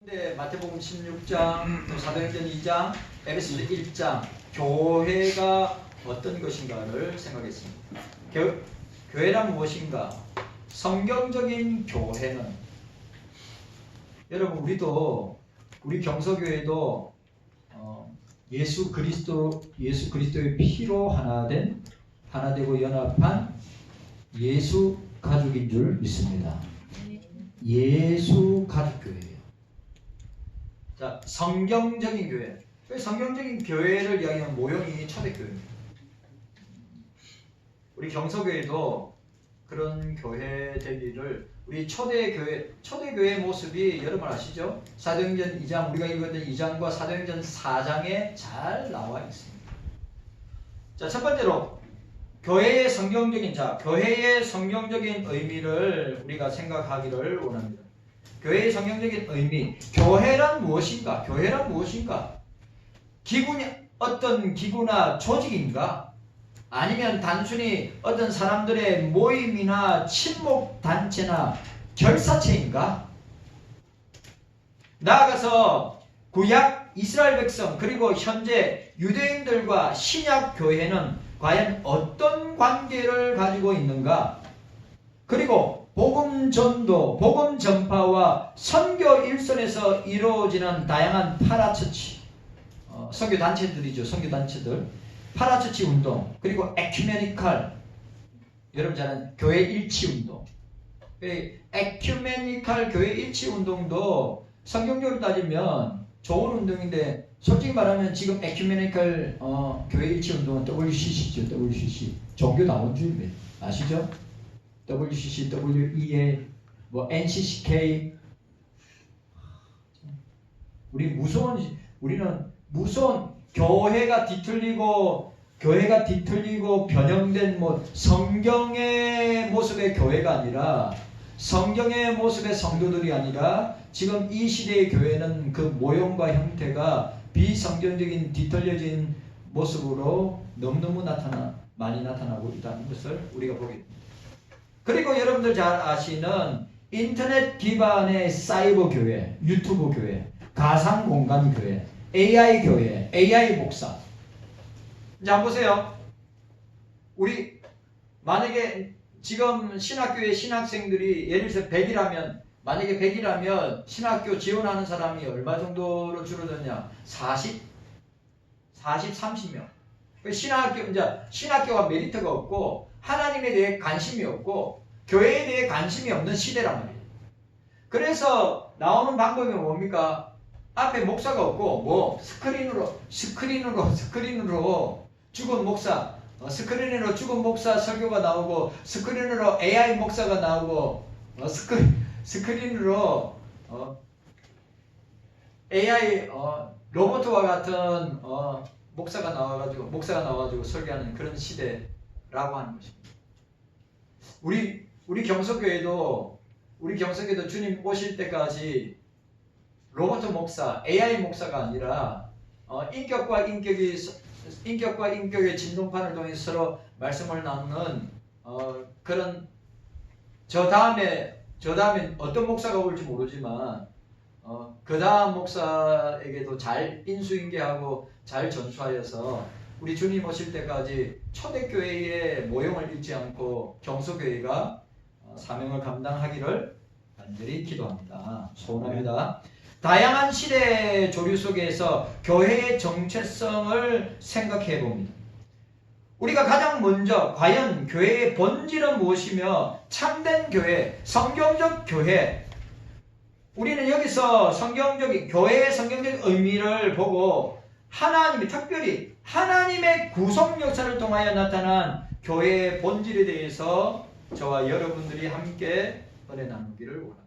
근데 마태복음 16장, 또 사도행전 2장, 에베소서 1장 교회가 어떤 것인가를 생각했습니다. 교회란 무엇인가? 성경적인 교회는 여러분 우리 경서교회도 예수 그리스도의 피로 하나 되고 연합한 예수 가족인 줄 믿습니다. 예수 가족교회예요. 자, 성경적인 교회. 성경적인 교회를 이야기하는 모형이 초대교회입니다. 우리 경서교회도 그런 교회 되기를, 우리 초대교회의 모습이 여러분 아시죠? 사도행전 2장, 우리가 읽었던 2장과 사도행전 4장에 잘 나와 있습니다. 자, 첫 번째로 교회의 성경적인 의미를 우리가 생각하기를 원합니다. 교회의 성경적인 의미, 교회란 무엇인가? 어떤 기구나 조직인가? 아니면 단순히 어떤 사람들의 모임이나 친목 단체나 결사체인가? 나아가서 구약 이스라엘 백성 그리고 현재 유대인들과 신약 교회는 과연 어떤 관계를 가지고 있는가? 그리고 복음 전도, 복음 전파와 선교 일선에서 이루어지는 다양한 파라처치, 선교 단체들이죠. 선교 단체들, 파라처치 운동, 그리고 에큐메니칼, 여러분 잘 아는 교회 일치 운동. 에큐메니칼 교회 일치 운동도 성경적으로 따지면 좋은 운동인데, 솔직히 말하면 지금 에큐메니칼 교회 일치 운동은 WCC죠. WCC 종교다원주의입니다. 아시죠? WCC, WEA, NCCK. 우리는 무서운 교회가 뒤틀리고 변형된 성경의 모습의 교회가 아니라, 성경의 모습의 성도들이 아니라, 지금 이 시대의 교회는 그 모형과 형태가 비성경적인 뒤틀려진 모습으로 너무너무 많이 나타나고 있다는 것을 우리가 보게 됩니다. 그리고 여러분들 잘 아시는 인터넷 기반의 사이버 교회, 유튜브 교회, 가상 공간 교회, AI 교회, AI 목사. 이제 한번 보세요. 우리 만약에 지금 신학교의 신학생들이 예를 들어서 100이라면 신학교 지원하는 사람이 얼마 정도로 줄어드냐? 30명. 신학교가 메리트가 없고 하나님에 대해 관심이 없고 교회에 대해 관심이 없는 시대란 말이에요. 그래서 나오는 방법이 뭡니까? 앞에 목사가 없고 스크린으로 죽은 목사, 스크린으로 죽은 목사 설교가 나오고, 스크린으로 AI 목사가 나오고, 스크린으로 AI 로봇과 같은 목사가 나와가지고 설교하는 그런 시대라고 하는 것입니다. 우리 경서교회도 주님 오실 때까지 로봇 목사, AI 목사가 아니라 인격과 인격의 진동판을 통해서 서로 말씀을 나누는 그런, 저 다음에 어떤 목사가 올지 모르지만 그 다음 목사에게도 잘 인수인계하고 잘 전수하여서 우리 주님 오실 때까지 초대교회의 모형을 잃지 않고 경서교회가 사명을 감당하기를 간절히 기도합니다. 소원합니다. 다양한 시대 조류 속에서 교회의 정체성을 생각해 봅니다. 우리가 가장 먼저 과연 교회의 본질은 무엇이며 참된 교회, 성경적 교회, 우리는 여기서 교회의 성경적 의미를 보고 특별히 하나님의 구속 역사를 통하여 나타난 교회의 본질에 대해서 저와 여러분들이 함께 은혜 나누기를 원합니다.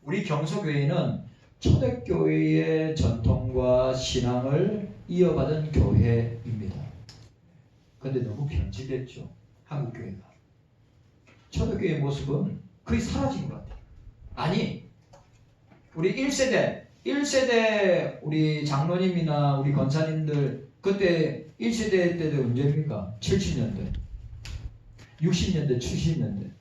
우리 경서교회는 초대교회의 전통과 신앙을 이어받은 교회입니다. 그런데 너무 변질됐죠. 한국교회가. 초대교회의 모습은 거의 사라진 것 같아요. 아니, 우리 1세대 우리 장로님이나 우리 권사님들, 그때 1세대 때도 언제입니까? 70년대, 60년대, 70년대.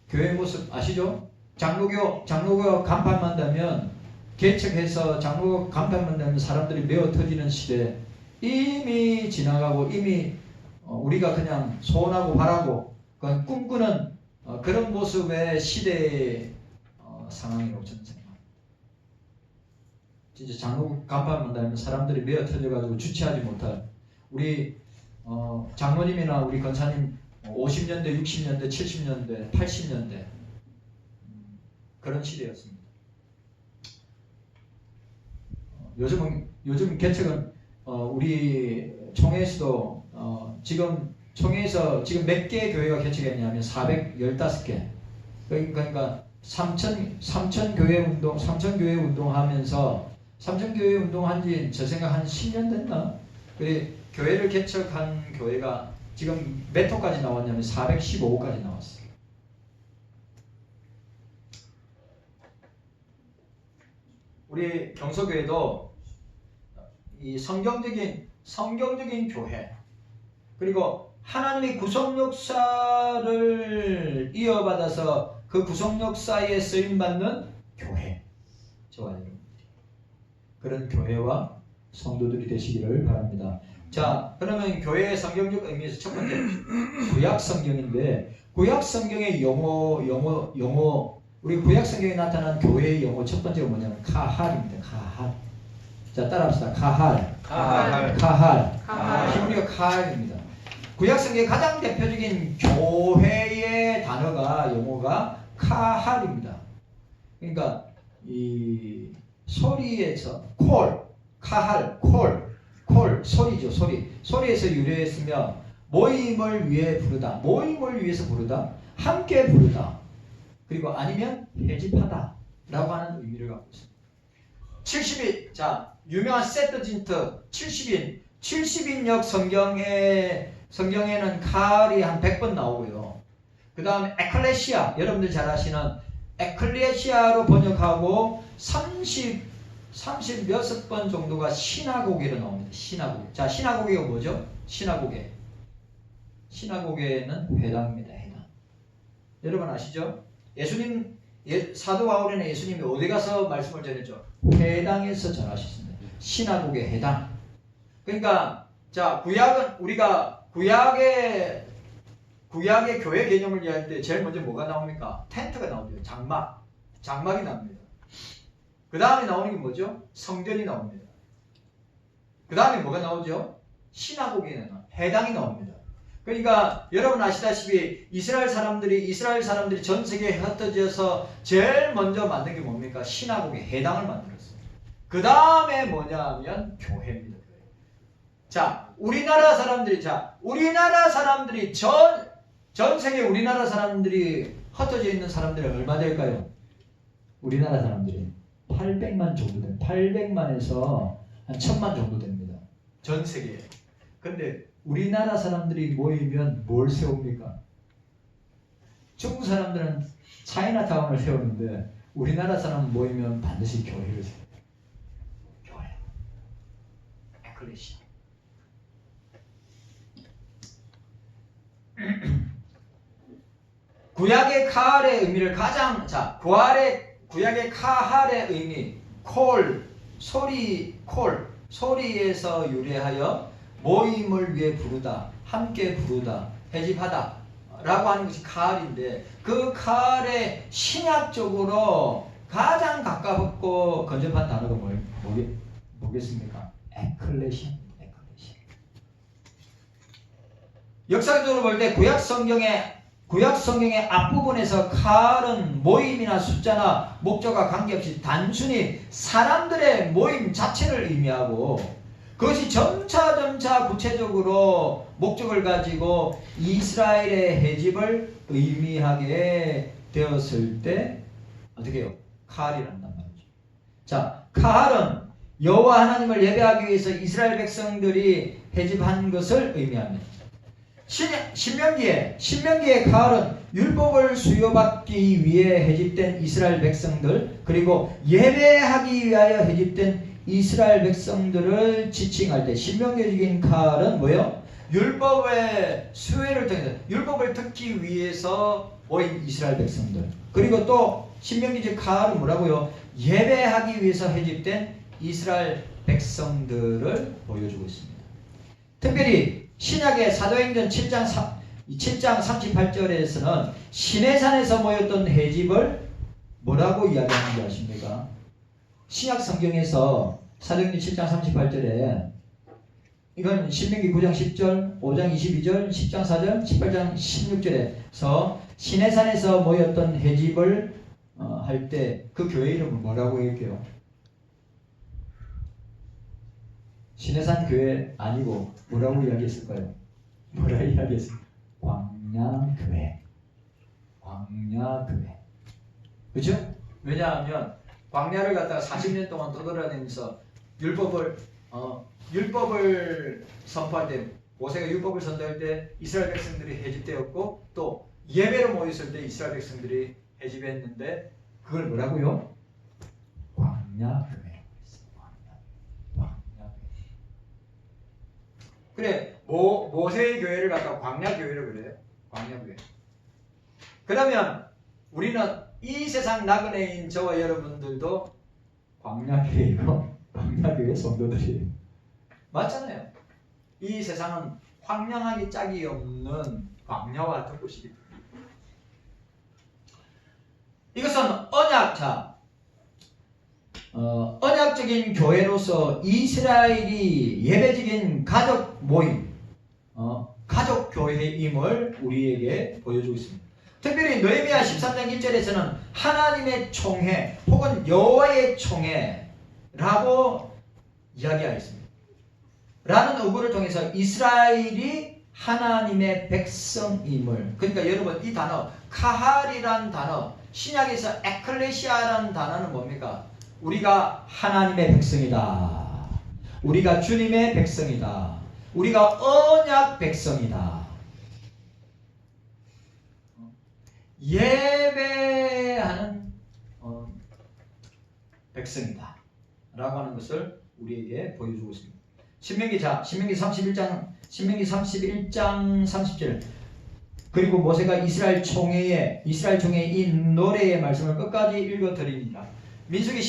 교회 모습 아시죠? 장로교 간판만 다면 개척해서 장로교 간판만 되면 사람들이 메어 터지는 시대 이미 지나가고 이미 우리가 그냥 소원하고 바라고 그냥 꿈꾸는 그런 모습의 시대의 상황이라고 저는 생각합니다. 진짜 장로교 간판만 달면 사람들이 메어 터져가지고 주체하지 못할 우리 장로님이나 우리 권사님 50년대, 60년대, 70년대, 80년대 그런 시대였습니다. 요즘 개척은 우리 총회에서도 지금 총회에서 지금 몇 개 교회가 개척했냐면 415개. 그러니까 삼천 교회 운동하면서 삼천 교회 운동한 지 저 생각 한 10년 됐나? 그래 교회를 개척한 교회가 지금 몇 호까지 나왔냐면 415호까지 나왔어요. 우리 경서교회도 이 성경적인 교회 그리고 하나님의 구속 역사를 이어받아서 그 구속 역사에 쓰임받는 교회 저와 여러분 그런 교회와 성도들이 되시기를 바랍니다. 자 그러면 교회의 성경적 의미에서 첫 번째 구약 성경인데 구약 성경의 용어 우리 구약 성경에 나타난 교회의 용어 첫 번째가 뭐냐면 카할입니다. 카할. 자 따라합시다. 카할. 히브리어 카할입니다. 구약 성경의 가장 대표적인 교회의 단어가 용어가 카할입니다. 그러니까 이 소리에서 카할, 소리죠. 소리에서 유래했으며 모임을 위해 부르다. 모임을 위해서 부르다. 함께 부르다. 그리고 아니면 회집하다 라고 하는 의미를 갖고 있습니다. 70인 자 유명한 세트진트 70인역 성경에는 칼이 한 100번 나오고요. 그 다음에 에클레시아 여러분들 잘 아시는 에클레시아로 번역하고 30 몇 번 정도가 시나고게로 나옵니다. 시나고게. 자 시나고게가 뭐죠? 시나고게는 회당입니다. 회당. 여러분 아시죠? 사도 바울에는 예수님이 어디 가서 말씀을 전했죠? 회당에서 전하셨습니다. 시나고게 회당. 그러니까 자 구약은 우리가 구약의 교회 개념을 이해할 때 제일 먼저 뭐가 나옵니까? 텐트가 나오죠. 장막이 나옵니다. 그 다음에 나오는 게 뭐죠? 성전이 나옵니다. 그 다음에 뭐가 나오죠? 시나고게는 회당이 나옵니다. 그러니까 여러분 아시다시피 이스라엘 사람들이 전 세계에 흩어져서 제일 먼저 만든 게 뭡니까? 시나고게 회당을 만들었어요. 그 다음에 뭐냐면 교회입니다. 교회. 자 우리나라 사람들이 전 세계 우리나라 사람들이 흩어져 있는 사람들이 얼마 될까요? 우리나라 사람들이 800만 정도 됩니다. 800만에서 한 1000만 정도 됩니다. 전 세계에. 근데 우리나라 사람들이 모이면 뭘 세웁니까? 중국 사람들은 차이나타운을 세우는데 우리나라 사람 모이면 반드시 교회를 세웁니다. 교회. 에클레시아. 구약의 카할의 의미를 구약의 카할의 의미 소리에서 유래하여 모임을 위해 부르다, 함께 부르다, 회집하다 라고 하는 것이 카할인데 그 카할의 신약적으로 가장 가깝고 근접한 단어가 뭐겠습니까? 에클레시아. 역사적으로 볼 때 구약 성경의 앞부분에서 카할은 모임이나 숫자나 목적과 관계없이 단순히 사람들의 모임 자체를 의미하고 그것이 점차 구체적으로 목적을 가지고 이스라엘의 회집을 의미하게 되었을 때 어떻게 해요? 카할이란단 말이죠. 자, 카할은 여호와 하나님을 예배하기 위해서 이스라엘 백성들이 회집한 것을 의미합니다. 신명기의 카할은 율법을 수요받기 위해 회집된 이스라엘 백성들 그리고 예배하기 위하여 회집된 이스라엘 백성들을 지칭할 때 신명기적인 카할은 뭐예요? 율법의 수혜를 통해서 율법을 듣기 위해서 모인 이스라엘 백성들 그리고 또 신명기지 카할은 뭐라고요? 예배하기 위해서 해집된 이스라엘 백성들을 보여주고 있습니다. 특별히 신약의 사도행전 7장 38절에서는 시내산에서 모였던 해집을 뭐라고 이야기하는지 아십니까? 신약 성경에서 사도행전 7장 38절에 이건 신명기 9장 10절, 5장 22절, 10장 4절, 18장 16절에서 시내산에서 모였던 해집을 할 때 그 교회 이름을 뭐라고 얘기해요? 시내산 교회 아니고 뭐라고 이야기했을까요? 뭐라고 이야기했을까요? 광야교회. 광야교회. 그렇죠? 왜냐하면 광야를 갖다가 40년 동안 떠돌아다니면서 율법을 선포할 때, 모세가 율법을 선포할 때 이스라엘 백성들이 해집되었고, 또 예배로 모였을 때 이스라엘 백성들이 해집했는데 그걸 뭐라고요? 광야교회. 광야교회. 그래, 모세의 교회를 갖다가 광야교회라고 그래요. 광야교회. 그러면 우리는 이 세상 나그네인 저와 여러분들도 광야교회이고 광야교회 성도들이에요. 맞잖아요. 이 세상은 황량하기 짝이 없는 광야와 같은 곳이기 때문에 이것은 언약적인 교회로서 이스라엘이 예배적인 가족 모임, 가족 교회임을 우리에게 보여주고 있습니다. 특별히 느헤미야 13장 1절에서는 하나님의 총회 혹은 여호와의 총회라고 이야기하였습니다. 라는 의구를 통해서 이스라엘이 하나님의 백성임을, 그러니까 여러분 이 단어 카할이란 단어, 신약에서 에클레시아라는 단어는 뭡니까? 우리가 하나님의 백성이다. 우리가 주님의 백성이다. 우리가 언약 백성이다. 예배하는 백성이다 라고 하는 것을 우리에게 보여주고 있습니다. 신명기 31장 30절, 그리고 모세가 이스라엘 총회의 이 노래의 말씀을 끝까지 읽어드립니다. 민수기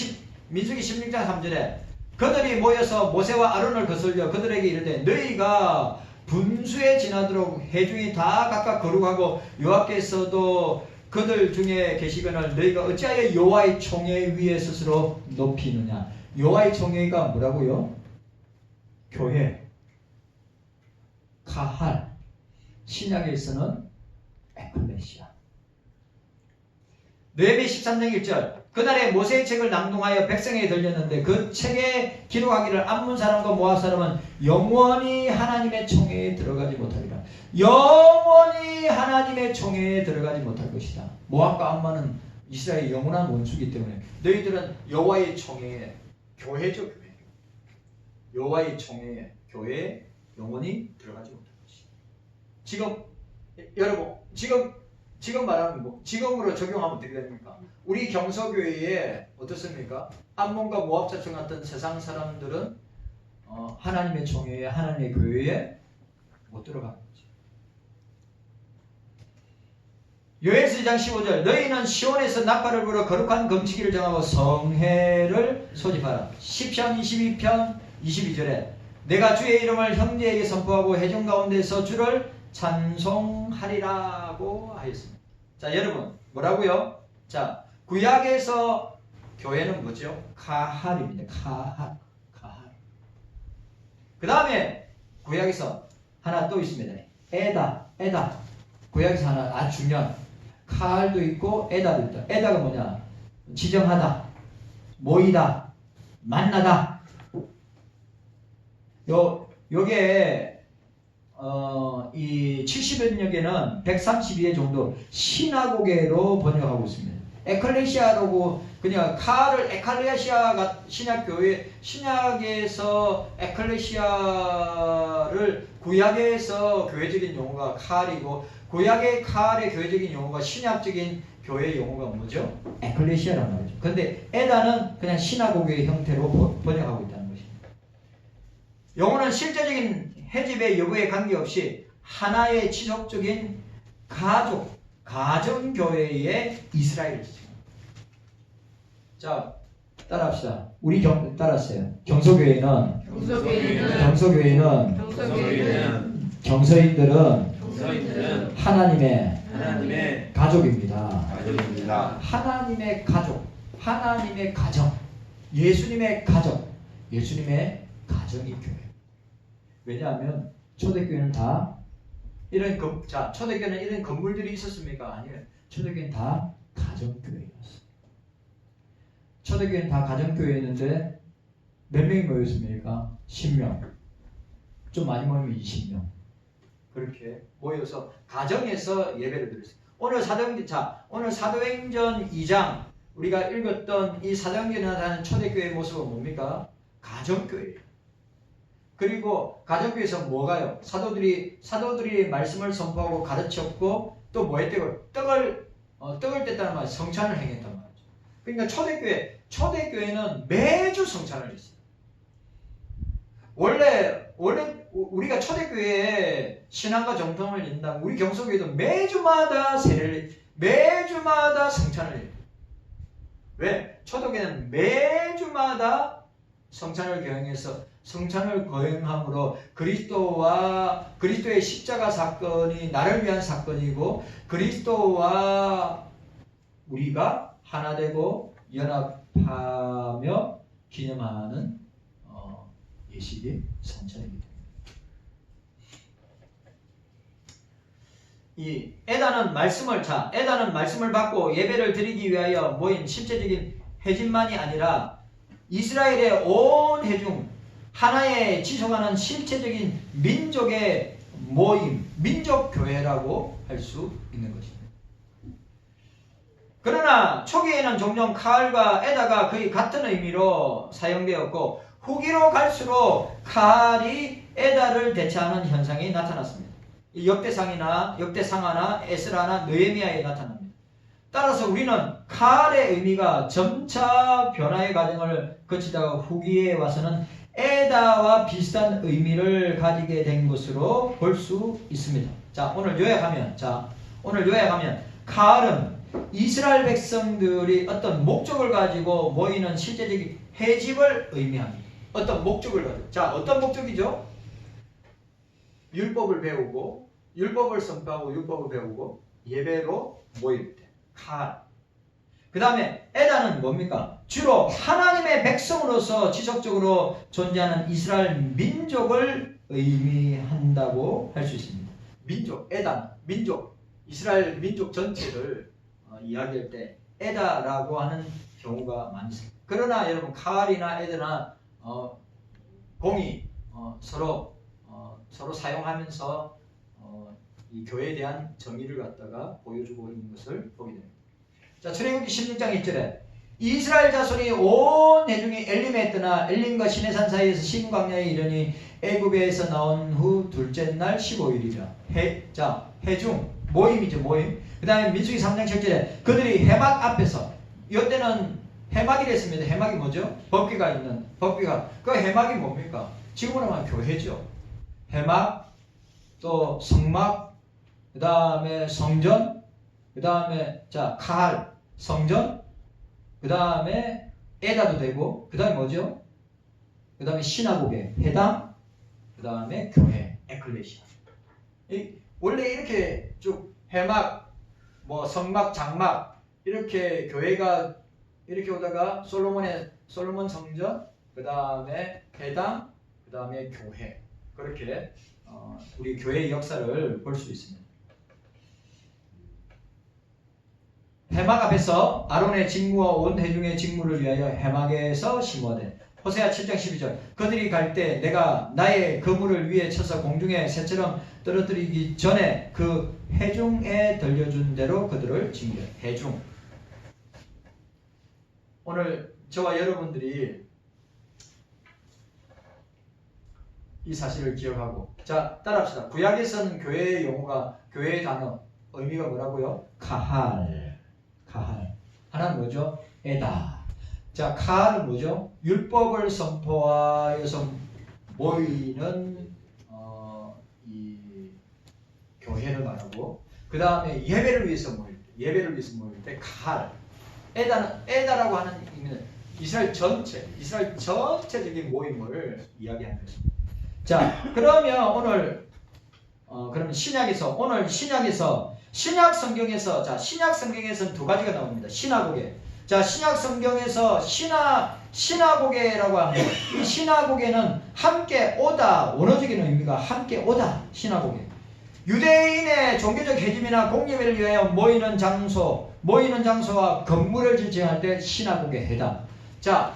16장 3절에 그들이 모여서 모세와 아론을 거슬려 그들에게 이르되 너희가 분수에 지나도록 회중이 다 각각 거룩하고 여호와께서도 그들 중에 계시거늘 너희가 어찌하여 여호와의 총회 위에 스스로 높이느냐. 여호와의 총회가 뭐라고요? 교회, 카할, 신약에서는 에클레시아. 느헤미야 13장 1절 그날에 모세의 책을 낭독하여 백성에게 들렸는데 그 책에 기록하기를 암몬 사람과 모압 사람은 영원히 하나님의 총회에 들어가지 못하리라. 영원히 하나님의 총회에 들어가지 못할 것이다. 모압과 암몬은 이스라엘의 영원한 원수이기 때문에 너희들은 여호와의 총회에, 교회죠, 교회. 여호와의 총회에, 교회에 영원히 들어가지 못할 것이다. 지금 여러분 지금 말하는 뭐 지금으로 적용하면 어떻게 됩니까? 우리 경서교회에 어떻습니까? 암몬과 모압자총 같은 세상 사람들은 하나님의 총회에, 하나님의 교회에 못 들어가는 거죠. 요엘서 2장 15절 너희는 시온에서 낙가를 불어 거룩한 금식일을 정하고 성회를 소집하라. 시편 22편 22절에 내가 주의 이름을 형제에게 선포하고 회중 가운데서 주를 찬송하리라고 하였습니다. 자, 여러분 뭐라고요? 자, 구약에서 교회는 뭐죠? 카할입니다. 카할. 그 다음에 구약에서 하나 또 있습니다. 에다. 구약에서 하나 아주 중요한 카할도 있고 에다도 있다. 에다가 뭐냐? 지정하다, 모이다, 만나다. 요게 이 70여 개는 132회 정도 시나고게로 번역하고 있습니다. 에클레시아라고 그냥 카를 에클레시아가 신약교회, 신약에서 에클레시아를 구약에서 교회적인 용어가 칼이고 구약의 칼의 교회적인 용어가 신약적인 교회 용어가 뭐죠? 에클레시아란 말이죠. 근데 에다는 그냥 시나고게의 형태로 번역하고 있다는 것입니다. 용어는 실제적인 해집의 여부에 관계없이 하나의 지속적인 가정교회의 이스라엘을 지칭합니다. 자, 따라합시다. 우리 따라하세요. 경서교회는 경서인들은 하나님의 가족입니다. 하나님의 가족, 하나님의 가정, 예수님의 가정, 예수님의 가정이 교회. 왜냐하면 초대교회는 다 초대교회는 이런 건물들이 있었습니까? 아니에요. 초대교회는 다 가정교회였어요. 초대교회는 다 가정교회였는데 몇 명이 모였습니까? 10명. 좀 많이 모이면 20명. 그렇게 모여서 가정에서 예배를 드렸어요. 오늘 사도행전 2장 우리가 읽었던 이 사도행전에 나타나는 초대교회의 모습은 뭡니까? 가정교회예요. 그리고 가정교회에서 뭐가요? 사도들이 말씀을 선포하고 가르쳤고 또 뭐 했대요? 떡을 뗐다는 말, 성찬을 행했단 말이죠. 그러니까 초대교회는 매주 성찬을 했어요. 원래 우리가 초대교회에 신앙과 정통을 잇는다면 우리 경서교회도 매주마다 성찬을 해요. 왜? 초대교회는 매주마다 성찬을 거행해서 성찬을 거행함으로 그리스도의 십자가 사건이 나를 위한 사건이고 그리스도와 우리가 하나 되고 연합하며 기념하는 예식의 성찬입니다. 이 에다는 말씀을 받고 예배를 드리기 위하여 모인 실제적인 회진만이 아니라 이스라엘의 온 회중 하나에 지속하는 실체적인 민족의 모임, 민족교회라고 할 수 있는 것입니다. 그러나 초기에는 종종 칼과 에다가 거의 같은 의미로 사용되었고 후기로 갈수록 칼이 에다를 대체하는 현상이 나타났습니다. 역대상하나 에스라나 느헤미야에 나타납니다. 따라서 우리는 칼의 의미가 점차 변화의 과정을 거치다가 후기에 와서는 에다와 비슷한 의미를 가지게 된 것으로 볼 수 있습니다. 자, 오늘 요약하면 칼은 이스라엘 백성들이 어떤 목적을 가지고 모이는 실제적인 회집을 의미합니다. 어떤 목적을 가지고. 자, 어떤 목적이죠? 율법을 배우고 율법을 선포하고 율법을 배우고 예배로 모일 때. 칼. 그 다음에 에다는 뭡니까? 주로 하나님의 백성으로서 지속적으로 존재하는 이스라엘 민족을 의미한다고 할 수 있습니다. 민족, 에다, 민족, 이스라엘 민족 전체를 이야기할 때 에다라고 하는 경우가 많습니다. 그러나 여러분 칼이나 에다나 공이 서로 사용하면서 이 교회에 대한 정의를 갖다가 보여주고 있는 것을 보게 됩니다. 자, 출애굽기 16장 1절에 이스라엘 자손이 온 회중이 엘림에 떠나 엘림과 시내산 사이에서 신광야에 이르니 애굽에서 나온 후 둘째 날 15일이라. 회중 모임이죠, 모임. 그 다음에 민수기 3장 7절에 그들이 해막 앞에서, 이때는 해막이랬습니다. 해막이 뭐죠? 법궤가 있는, 그 해막이 뭡니까? 지금으로 하면 교회죠. 해막, 또 성막, 그 다음에 성전, 그 다음에 칼, 성전, 그 다음에 에다도 되고, 그 다음에 뭐죠? 그 다음에 시나고게, 회당, 그 다음에 교회, 에클레시아. 원래 이렇게 쭉 해막, 성막, 장막, 이렇게 교회가 이렇게 오다가 솔로몬 성전, 그 다음에 회당, 그 다음에 교회. 그렇게 우리 교회의 역사를 볼 수 있습니다. 해막 앞에서 아론의 직무와 온 회중의 직무를 위하여 해막에서 심어대. 호세아 7장 12절 그들이 갈 때 내가 나의 그물을 위에 쳐서 공중에 새처럼 떨어뜨리기 전에 그 회중에 들려준 대로 그들을 징계. 회중. 오늘 저와 여러분들이 이 사실을 기억하고, 자, 따라합시다. 구약에서는 교회의 용어가, 교회의 단어 의미가 뭐라고요? 카할. 하나는 뭐죠? 에다. 자, 카할은 뭐죠? 율법을 선포하여서 모이는 이 교회를 말하고, 그 다음에 예배를 위해서 모일 때 카할. 에다라고 하는 의미는 이스라엘 전체적인 모임을 이야기하는 것입니다. 자, 그러면 오늘 그러면 신약 성경에서 자, 신약 성경에서는 두 가지가 나옵니다. 시나고게. 자, 신약 성경에서 시나고게라고 하면 이 시나고게는 함께 오다, 원어적인 의미가 함께 오다. 시나고게. 유대인의 종교적 해짐이나 공예를 위하여 모이는 장소와 건물을 지칭할 때 시나고게 해당. 자,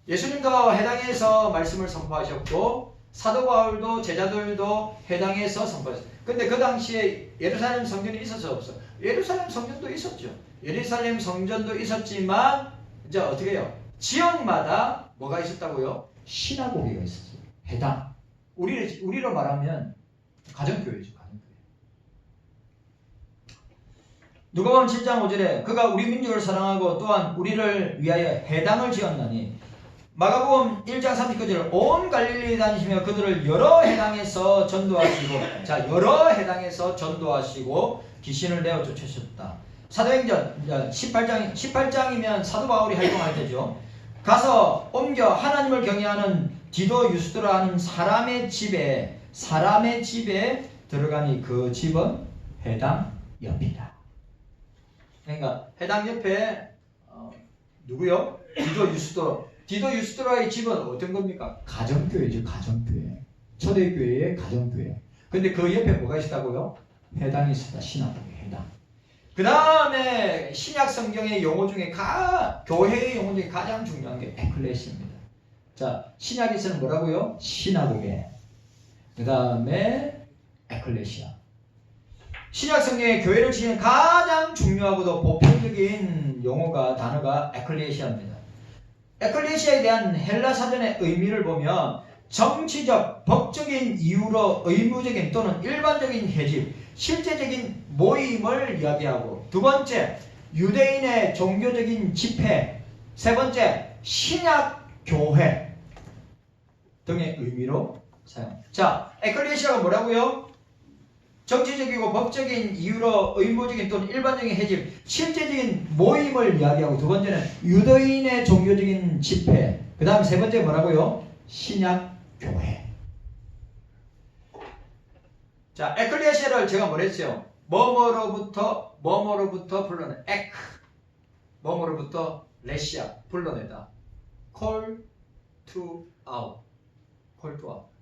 예수님도 해당해서 말씀을 선포하셨고 사도 바울도 제자들도 해당해서 선포했어요. 근데 그 당시에 예루살렘 성전이 있었어 없어? 예루살렘 성전도 있었죠. 예루살렘 성전도 있었지만 이제 어떻게 해요? 지역마다 뭐가 있었다고요? 시나고게가 있었어요. 해당. 우리로 말하면 가정교회죠. 가정교회. 누가복음 7장 5절에 그가 우리 민족을 사랑하고 또한 우리를 위하여 해당을 지었나니 마가복음 1장 39절 온 갈릴리에 다니시며 그들을 여러 해당에서 전도하시고 자 여러 해당에서 전도하시고 귀신을 내어 쫓으셨다. 사도행전 18장이면 사도 바울이 활동할 때죠. 가서 옮겨 하나님을 경외하는 디도 유스도라 하는 사람의 집에 들어가니 그 집은 해당 옆이다. 그러니까 해당 옆에 누구요? 디도 유스도라의 집은 어떤 겁니까? 가정교회죠. 가정교회. 초대교회의 가정교회. 근데 그 옆에 뭐가 있다고요? 해당이 있었다. 신학교의 해당. 그 다음에 신약 성경의 용어 중에 교회의 용어 중에 가장 중요한 게 에클레시아입니다. 자, 신약에서는 뭐라고요? 시나고게. 그 다음에 에클레시아. 신약 성경의 교회를 지니는 가장 중요하고도 보편적인 단어가 에클레시아입니다. 에클레시아에 대한 헬라 사전의 의미를 보면 정치적, 법적인 이유로 의무적인 또는 일반적인 해집, 실제적인 모임을 이야기하고 두 번째, 유대인의 종교적인 집회, 세 번째, 신약교회 등의 의미로 사용. 자, 에클레시아가 뭐라고요? 정치적이고 법적인 이유로 의무적인 또는 일반적인 해집, 실제적인 모임을 이야기하고 두 번째는 유대인의 종교적인 집회, 그 다음 세 번째 뭐라고요? 신약교회. 자, 에클레시아를 제가 뭐랬어요? 뭐뭐로부터 불러내. 뭐뭐로부터 레시아 불러내다. call to out.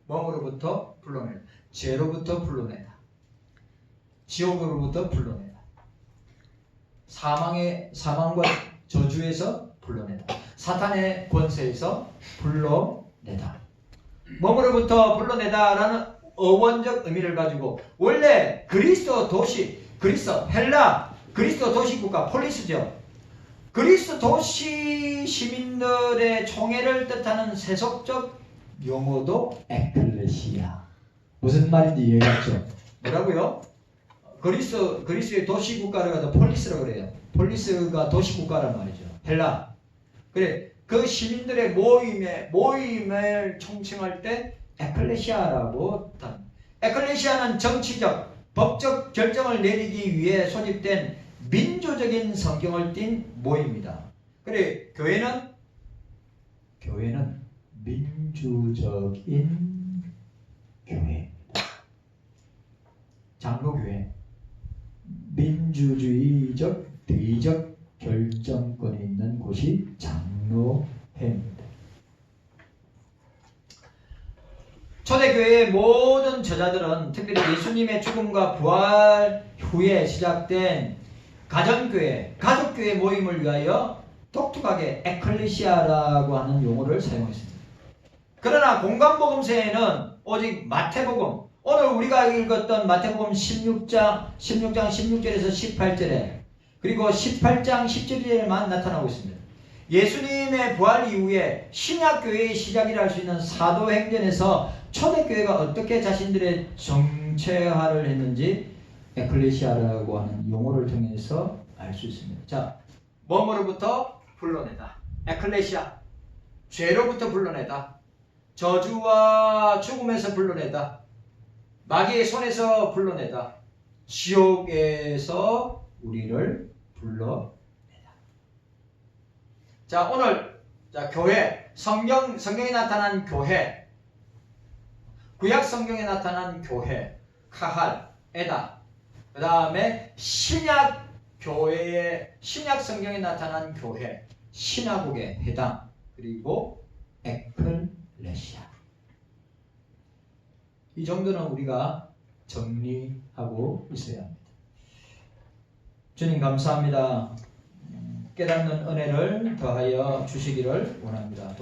뭐뭐로부터 불러내다. 죄로부터 불러내다. 지옥으로부터 불러내다. 사망과 저주에서 불러내다. 사탄의 권세에서 불러내다. 뭐뭐로부터 불러내다라는 어원적 의미를 가지고 원래 그리스도 도시국가 폴리스죠. 그리스도 도시 시민들의 총회를 뜻하는 세속적 용어도 에클레시아. 무슨 말인지 이해했죠? 뭐라고요? 그리스의 도시국가를 가도 폴리스라고 그래요. 폴리스가 도시국가란 말이죠. 헬라. 그래, 그 시민들의 모임을 총칭할 때 에클레시아라고 합니다. 에클레시아는 정치적, 법적 결정을 내리기 위해 소집된 민주적인 성경을 띤 모임입니다. 그래, 교회는 민주적인 교회. 장로교회. 민주주의적, 대의적 결정권이 있는 곳이 장로회입니다. 초대교회의 모든 저자들은 특별히 예수님의 죽음과 부활 후에 시작된 가정교회, 가족교회 모임을 위하여 독특하게 에클레시아라고 하는 용어를 사용했습니다. 그러나 공간복음서에는 오직 마태복음, 오늘 우리가 읽었던 마태복음 16장 16절에서 18절에 그리고 18장 17절에만 나타나고 있습니다. 예수님의 부활 이후에 신약교회의 시작이라 할 수 있는 사도행전에서 초대교회가 어떻게 자신들의 정체화를 했는지 에클레시아라고 하는 용어를 통해서 알 수 있습니다. 자, 뭐뭐로부터 불러내다. 에클레시아. 죄로부터 불러내다. 저주와 죽음에서 불러내다. 마귀의 손에서 불러내다. 지옥에서 우리를 불러내다. 자, 오늘 교회, 성경에 나타난 교회, 구약 성경에 나타난 교회, 카할, 에다, 그 다음에 신약 교회의 신약 성경에 나타난 교회, 신화국의 회당, 그리고 에클레시아. 이 정도는 우리가 정리하고 있어야 합니다. 주님 감사합니다. 깨닫는 은혜를 더하여 주시기를 원합니다.